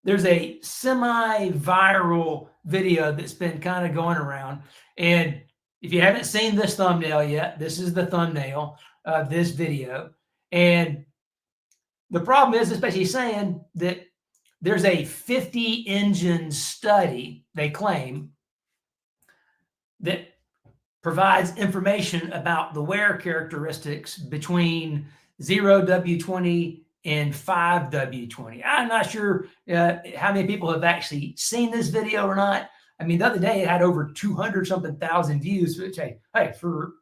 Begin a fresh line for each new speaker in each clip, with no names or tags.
there's a semi-viral video that's been kind of going around. And if you haven't seen this thumbnail yet, this is the thumbnail of this video. And the problem is, especially saying that there's a 50-engine study, they claim, that provides information about the wear characteristics between 0W-20 and 5W-20. I'm not sure how many people have actually seen this video or not. I mean, the other day it had over 200-something thousand views, which, hey, for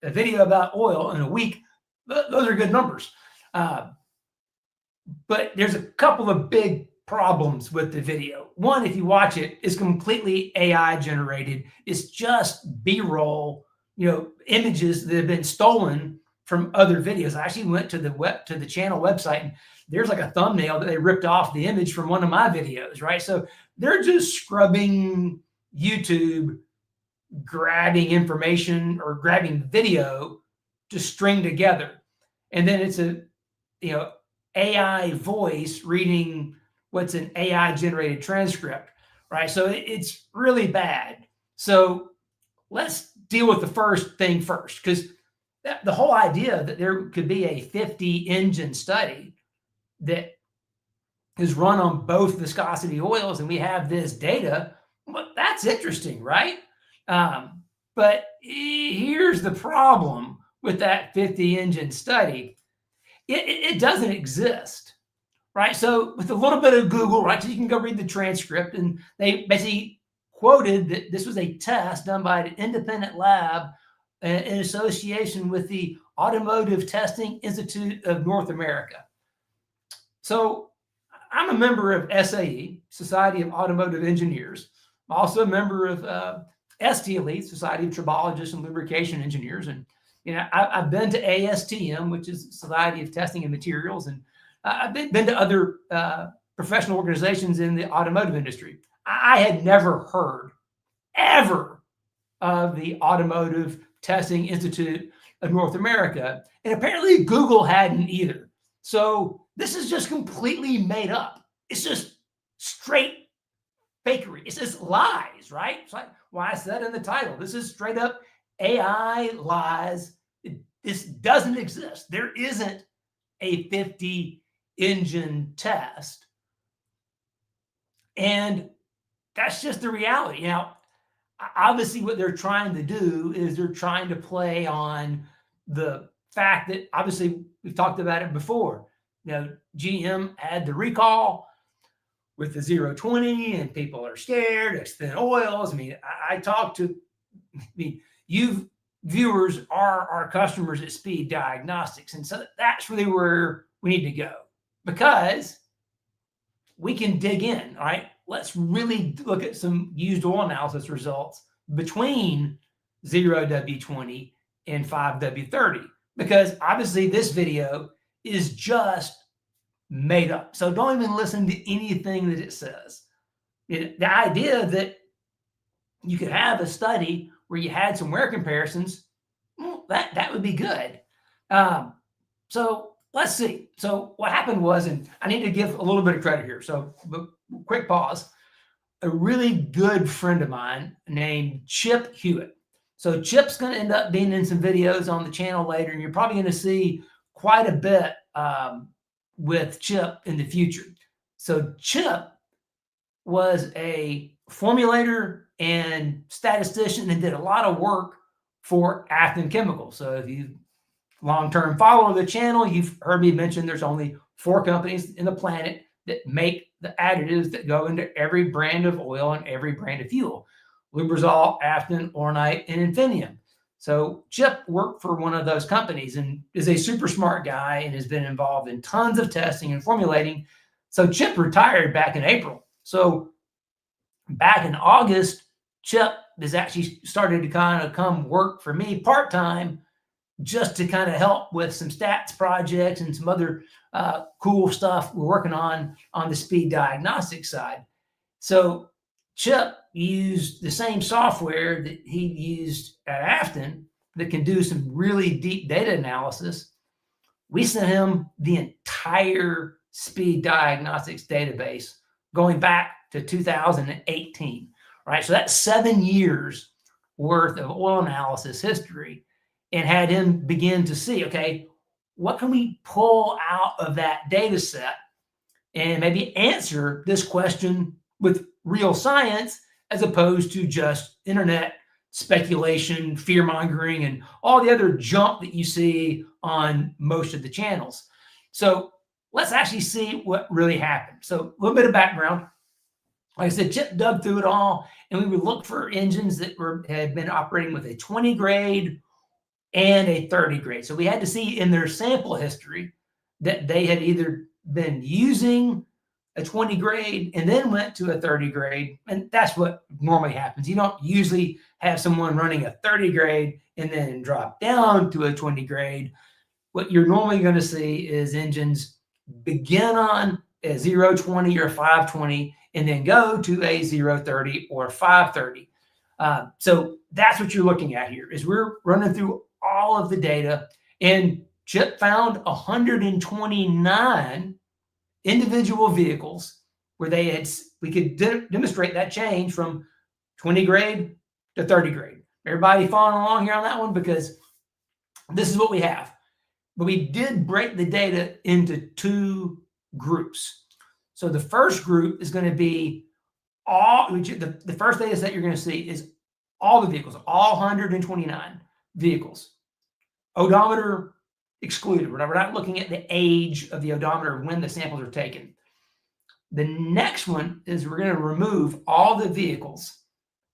a video about oil in a week, those are good numbers. But there's a couple of big problems with the video. One, if you watch it, it's completely AI generated. It's just B-roll, images that have been stolen from other videos. I actually went to the channel website, and there's like a thumbnail that they ripped off the image from one of my videos, right? So they're just scrubbing YouTube, grabbing information or grabbing video to string together. And then it's a, AI voice reading what's an AI generated transcript, right? So it's really bad. So let's deal with the first thing first, because the whole idea that there could be a 50-engine study that is run on both viscosity oils and we have this data, well, that's interesting, right? But here's the problem with that 50-engine study. It doesn't exist, right? So with a little bit of Google, right, so you can go read the transcript, and they basically quoted that this was a test done by an independent lab in association with the Automotive Testing Institute of North America. So I'm a member of SAE, Society of Automotive Engineers. I'm also a member of STLE, Society of Tribologists and Lubrication Engineers. And I've been to ASTM, which is Society of Testing and Materials, and I've been to other professional organizations in the automotive industry. I had never heard ever of the Automotive Testing Institute of North America, and apparently Google hadn't either. So this is just completely made up. It's just straight fakery. It's just lies, right? It's like why I said in the title, this is straight up AI lies. This doesn't exist. There isn't a 50-engine test. And that's just the reality. Now, obviously what they're trying to do is they're trying to play on the fact that, obviously, we've talked about it before. GM had the recall with the 0W-20 and people are scared. It's thin oils. I mean, I talked to, you viewers are our customers at Speed Diagnostics. And so that's really where we need to go, because we can dig in, all right? Let's really look at some used oil analysis results between 0W-20 and 5W-30, because obviously this video is just made up. So don't even listen to anything that it says. The idea that you could have a study where you had some wear comparisons, well, that would be good. So let's see. So what happened was, and I need to give a little bit of credit here. So quick pause. A really good friend of mine named Chip Hewitt. So Chip's going to end up being in some videos on the channel later, and you're probably going to see quite a bit with Chip in the future. So Chip was a formulator and statistician and did a lot of work for Afton Chemical. So if you long-term follower of the channel, you've heard me mention there's only 4 companies in the planet that make the additives that go into every brand of oil and every brand of fuel: Lubrizol, Afton, Ornite, and Infinium. So Chip worked for one of those companies and is a super smart guy and has been involved in tons of testing and formulating. So Chip retired back in April. So back in August, Chip has actually started to kind of come work for me part-time, just to kind of help with some stats projects and some other cool stuff we're working on the Speed Diagnostics side. So Chip used the same software that he used at Afton that can do some really deep data analysis. We sent him the entire Speed Diagnostics database going back to 2018, right? So that's 7 years worth of oil analysis history, and had him begin to see, okay, what can we pull out of that data set and maybe answer this question with real science as opposed to just internet speculation, fear mongering, and all the other junk that you see on most of the channels. So let's actually see what really happened. So a little bit of background. Like I said, Chip dug through it all, and we would look for engines that had been operating with a 20 grade and a 30 grade. So we had to see in their sample history that they had either been using a 20 grade and then went to a 30 grade. And that's what normally happens. You don't usually have someone running a 30 grade and then drop down to a 20 grade. What you're normally going to see is engines begin on a 0.20 or 5.20 and then go to a 0.30 or 5.30. So that's what you're looking at here is we're running through all of the data, and Chip found 129 individual vehicles where we could demonstrate that change from 20 grade to 30 grade. Everybody following along here on that one? Because this is what we have. But we did break the data into 2 groups. So the first group is going to be the first data set you're going to see is all the vehicles, all 129 vehicles. Odometer excluded. We're not looking at the age of the odometer when the samples are taken. The next one is we're going to remove all the vehicles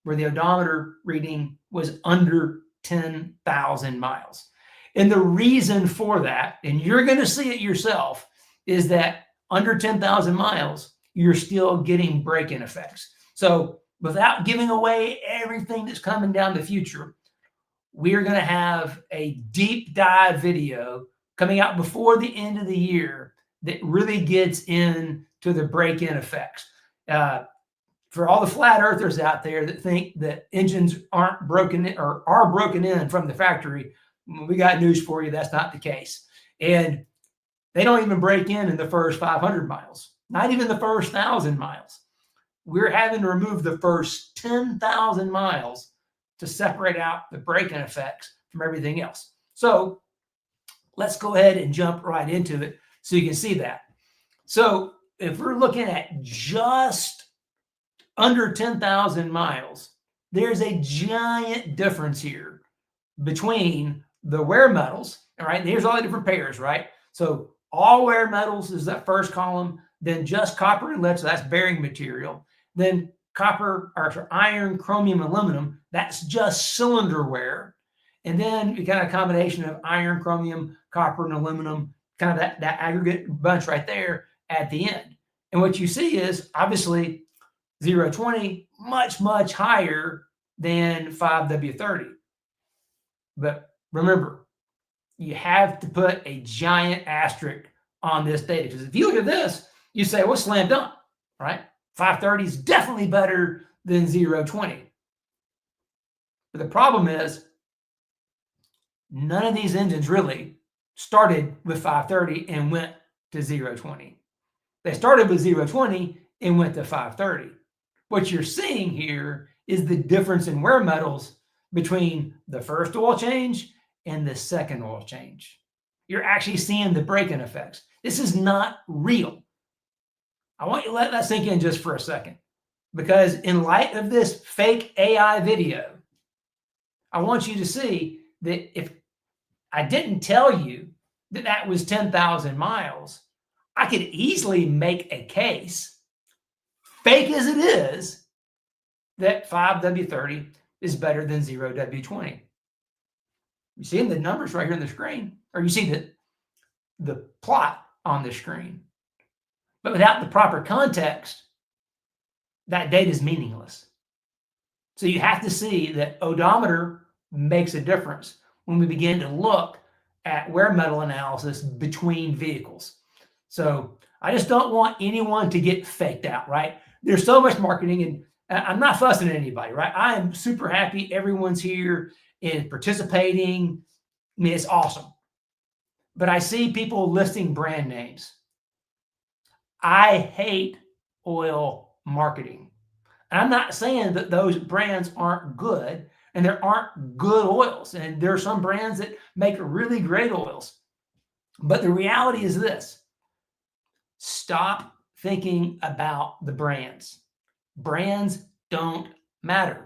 where the odometer reading was under 10,000 miles. And the reason for that, and you're going to see it yourself, is that under 10,000 miles, you're still getting break-in effects. So without giving away everything that's coming down the future, we're going to have a deep dive video coming out before the end of the year that really gets into the break-in effects. For all the flat earthers out there that think that engines aren't broken in or are broken in from the factory, we got news for you. That's not the case. And they don't even break in the first 500 miles, not even the first 1,000 miles. We're having to remove the first 10,000 miles to separate out the break-in effects from everything else. So let's go ahead and jump right into it so you can see that. So if we're looking at just under 10,000 miles, there's a giant difference here between the wear metals, all right? Here's all the different pairs, right? So all wear metals is that first column, then just copper and lead, so that's bearing material. Then copper, or iron, chromium, aluminum, that's just cylinder wear. And then you got a combination of iron, chromium, copper, and aluminum, kind of that aggregate bunch right there at the end. And what you see is obviously 0.20, much, much higher than 5W-30. But remember, you have to put a giant asterisk on this data. Because if you look at this, you say, well, slam dunk, right? 530 is definitely better than 0.20. But the problem is, none of these engines really started with 530 and went to 0.20. They started with 0.20 and went to 530. What you're seeing here is the difference in wear metals between the first oil change and the second oil change. You're actually seeing the break-in effects. This is not real. I want you to let that sink in just for a second, because in light of this fake AI video, I want you to see that if I didn't tell you that that was 10,000 miles, I could easily make a case, fake as it is, that 5W-30 is better than 0W-20. You see the numbers right here on the screen, or you see the plot on the screen. But without the proper context, that data is meaningless. So you have to see that odometer makes a difference when we begin to look at wear metal analysis between vehicles. So I just don't want anyone to get faked out, right? There's so much marketing, and I'm not fussing at anybody, right? I am super happy everyone's here and participating. I mean, it's awesome. But I see people listing brand names. I hate oil marketing. And I'm not saying that those brands aren't good, and there aren't good oils, and there are some brands that make really great oils. But the reality is this: stop thinking about the brands. Brands don't matter.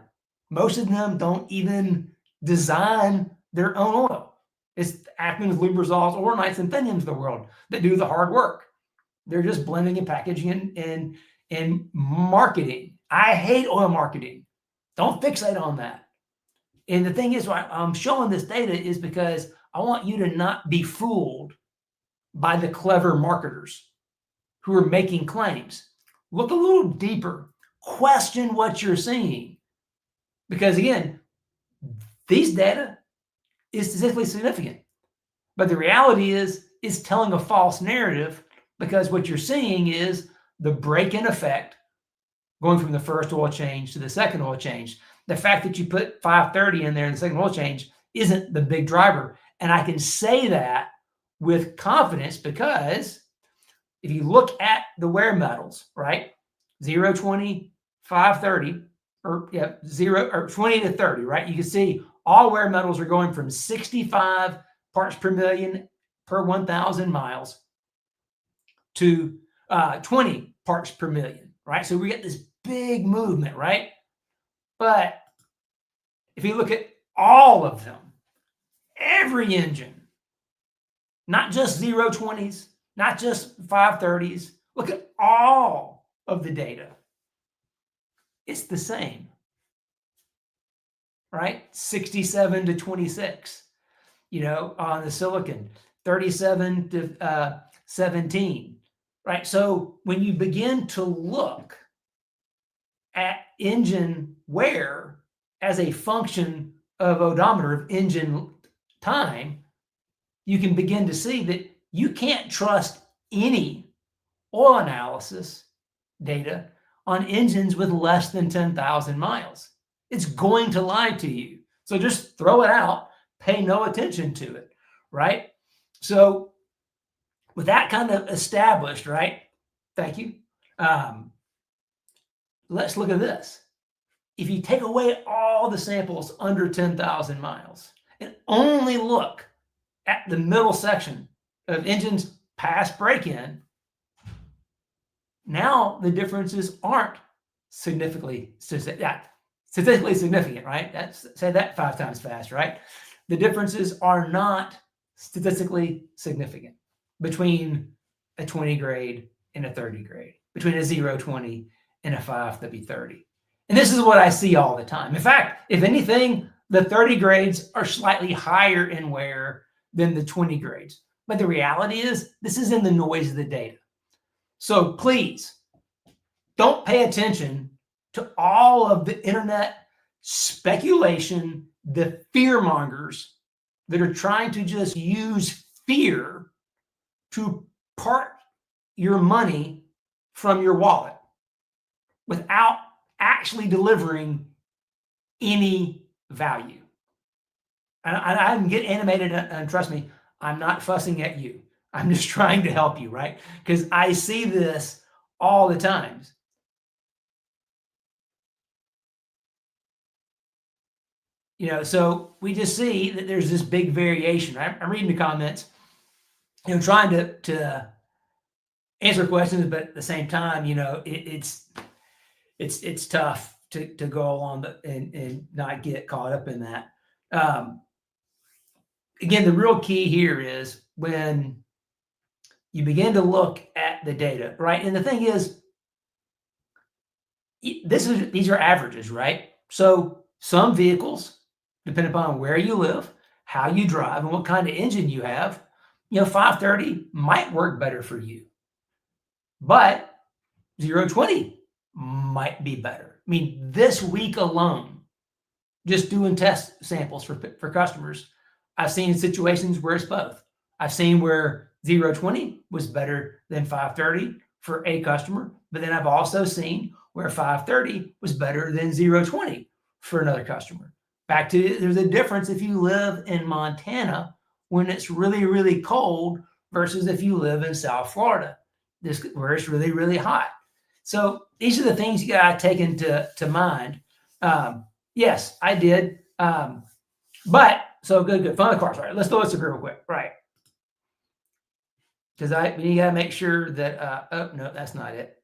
Most of them don't even design their own oil. It's Acmens, Lubrisols, Ornites, and Theniums of the world that do the hard work. They're just blending and packaging and marketing. I hate oil marketing. Don't fixate on that. And the thing is, why I'm showing this data is because I want you to not be fooled by the clever marketers who are making claims. Look a little deeper. Question what you're seeing. Because again, these data is statistically significant. But the reality is, it's telling a false narrative, because what you're seeing is the break-in effect going from the first oil change to the second oil change. The fact that you put 530 in there in the second oil change isn't the big driver. And I can say that with confidence because if you look at the wear metals, right? 0-20, 530, or 20 to 30, right? You can see all wear metals are going from 65 parts per million per 1,000 miles to 20 parts per million, right? So we get this big movement, right? But if you look at all of them, every engine, not just 0-20s, not just 530s, look at all of the data. It's the same, right? 67 to 26, on the silicon, 37 to 17, right? So when you begin to look at engine wear as a function of odometer, of engine time, you can begin to see that you can't trust any oil analysis data on engines with less than 10,000 miles. It's going to lie to you. So just throw it out, pay no attention to it, right? So with that kind of established, right? Thank you. Let's look at this. If you take away all the samples under 10,000 miles and only look at the middle section of engines past break-in, now the differences aren't statistically significant, right? Say that 5 times fast, right? The differences are not statistically significant between a 20 grade and a 30 grade, between a 0-20 and a 5W-30. And this is what I see all the time. In fact, if anything, the 30 grades are slightly higher in wear than the 20 grades. But the reality is, this is in the noise of the data. So please, don't pay attention to all of the internet speculation, the fear mongers that are trying to just use fear to part your money from your wallet without actually delivering any value. And I can get animated, and trust me, I'm not fussing at you. I'm just trying to help you, right? Because I see this all the time. So we just see that there's this big variation. Right? I'm reading the comments, trying to answer questions, but at the same time, it's tough to go along and not get caught up in that. Again, the real key here is when you begin to look at the data, right? And the thing is, these are averages, right? So some vehicles, depending upon where you live, how you drive, and what kind of engine you have, 530 might work better for you. But 0-20 might be better. I mean, this week alone, just doing test samples for customers, I've seen situations where it's both. I've seen where 0-20 was better than 530 for a customer, but then I've also seen where 530 was better than 0-20 for another customer. Back to, there's a difference if you live in Montana when it's really, really cold versus if you live in South Florida, where it's really, really hot. So these are the things you got to take into mind. Yes, I did. But so good. Fun of cars. All right, let's throw this real quick. Right. Because you got to make sure that, oh, no, that's not it.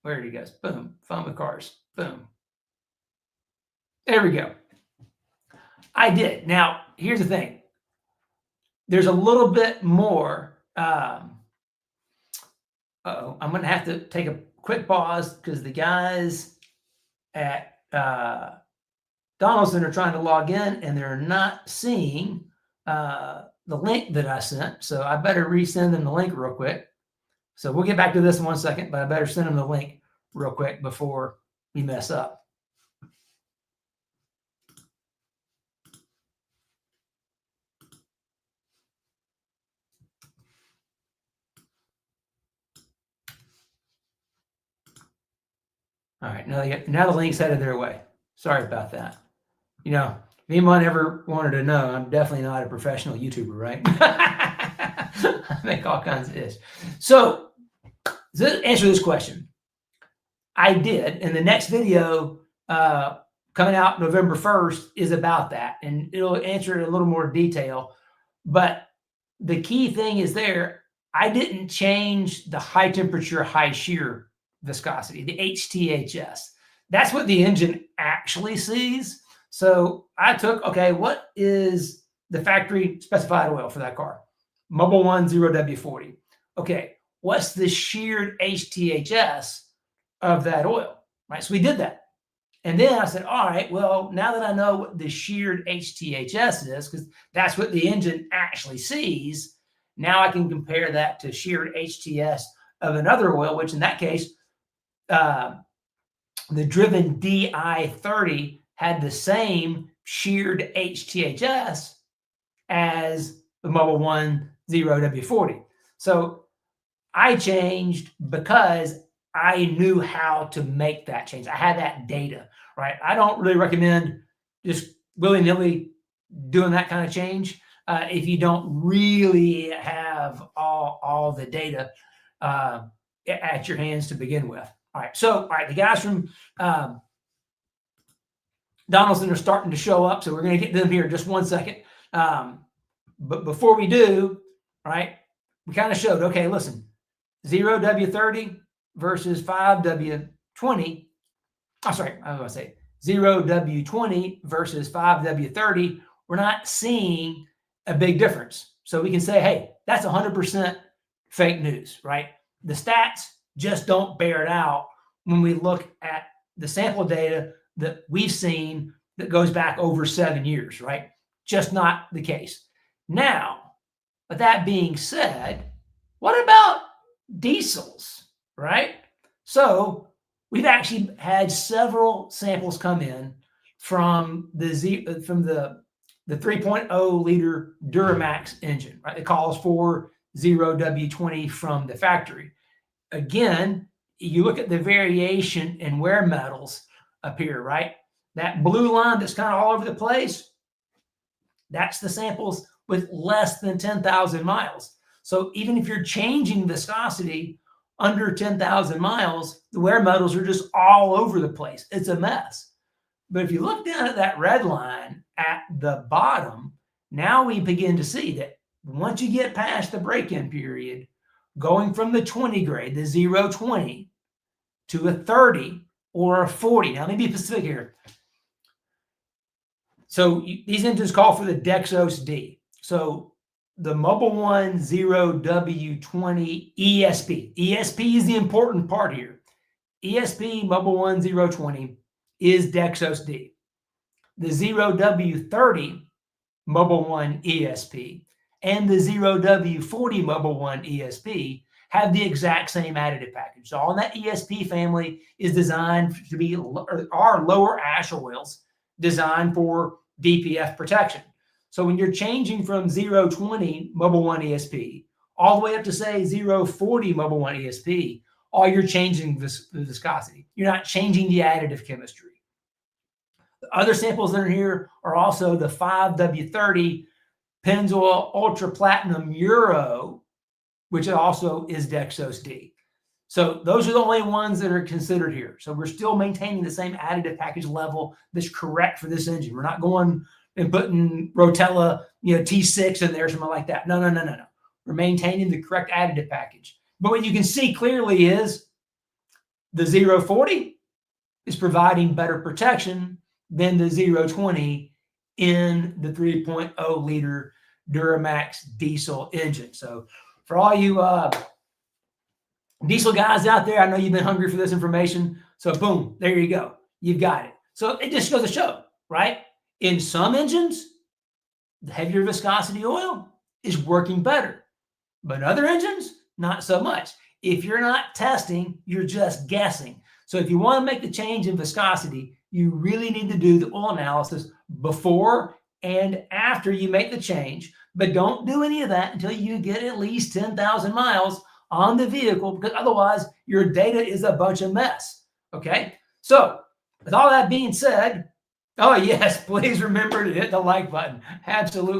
Where he goes. Boom. Fun with cars. Boom. There we go. I did. Now, here's the thing. There's a little bit more. I'm going to have to take a quick pause because the guys at Donaldson are trying to log in and they're not seeing the link that I sent. So I better resend them the link real quick. So we'll get back to this in 1 second, but I better send them the link real quick before we mess up. All right, now the link's headed their way. Sorry about that. You know, if anyone ever wanted to know, I'm definitely not a professional YouTuber, right? I make all kinds of this. So to answer this question, I did, and the next video coming out November 1st is about that, and it'll answer it in a little more detail. But the key thing is I didn't change the high temperature, high shear viscosity, the HTHS. That's what the engine actually sees. So I took, okay, what is the factory specified oil for that car? Mobil 1 0W-40. Okay, what's the sheared HTHS of that oil, right? So we did that. And then I said, all right, well, now that I know what the sheared HTHS is, because that's what the engine actually sees, now I can compare that to sheared HTS of another oil, which in that case, the driven DI-30 had the same sheared HTHS as the Mobil 1 0W-40. So I changed because I knew how to make that change. I had that data, right? I don't really recommend just willy-nilly doing that kind of change if you don't really have all the data at your hands to begin with. All right, the guys from Donaldson are starting to show up, so we're going to get them here in just 1 second. But before we do, right, we kind of showed, okay, listen, 0W-30 versus 5W-20. I'm sorry, I was going to say 0W-20 versus 5W-30. We're not seeing a big difference. So we can say, hey, that's 100% fake news, right? The stats just don't bear it out when we look at the sample data that we've seen that goes back over 7 years, right? Just not the case. Now, with that being said, what about diesels, right? So we've actually had several samples come in from the 3.0 liter Duramax engine, right? It calls for 0W-20 from the factory. Again, you look at the variation in wear metals up here, right? That blue line that's kind of all over the place, that's the samples with less than 10,000 miles. So even if you're changing viscosity under 10,000 miles, the wear metals are just all over the place. It's a mess. But if you look down at that red line at the bottom, now we begin to see that once you get past the break-in period, going from the 20 grade, the 0-20, to a 30 or a 40. Now, let me be specific here. So these engines call for the Dexos D. So the Mobil 1 0W-20 ESP. ESP is the important part here. ESP Mobil 1 0-20 is Dexos D. The 0W-30 Mobil 1 ESP and the 0W-40 Mobil 1 ESP have the exact same additive package. So all that ESP family is designed to be our lower ash oils designed for DPF protection. So when you're changing from 0-20 Mobil 1 ESP all the way up to say 0-40 Mobil 1 ESP, all you're changing the viscosity. You're not changing the additive chemistry. The other samples that are here are also the 5W-30 Pennzoil Ultra Platinum Euro, which also is Dexos D. So those are the only ones that are considered here. So we're still maintaining the same additive package level that's correct for this engine. We're not going and putting Rotella, T6 in there, something like that. No. We're maintaining the correct additive package. But what you can see clearly is the 0W-40 is providing better protection than the 0W-20 in the 3.0 liter Duramax diesel engine. So for all you diesel guys out there, I know you've been hungry for this information. So boom, there you go. You've got it. So it just goes to show, right? In some engines, the heavier viscosity oil is working better. But in other engines, not so much. If you're not testing, you're just guessing. So if you want to make the change in viscosity, you really need to do the oil analysis before and after you make the change. But don't do any of that until you get at least 10,000 miles on the vehicle, because otherwise your data is a bunch of mess. Okay. So with all that being said, oh yes, please remember to hit the like button. Absolutely.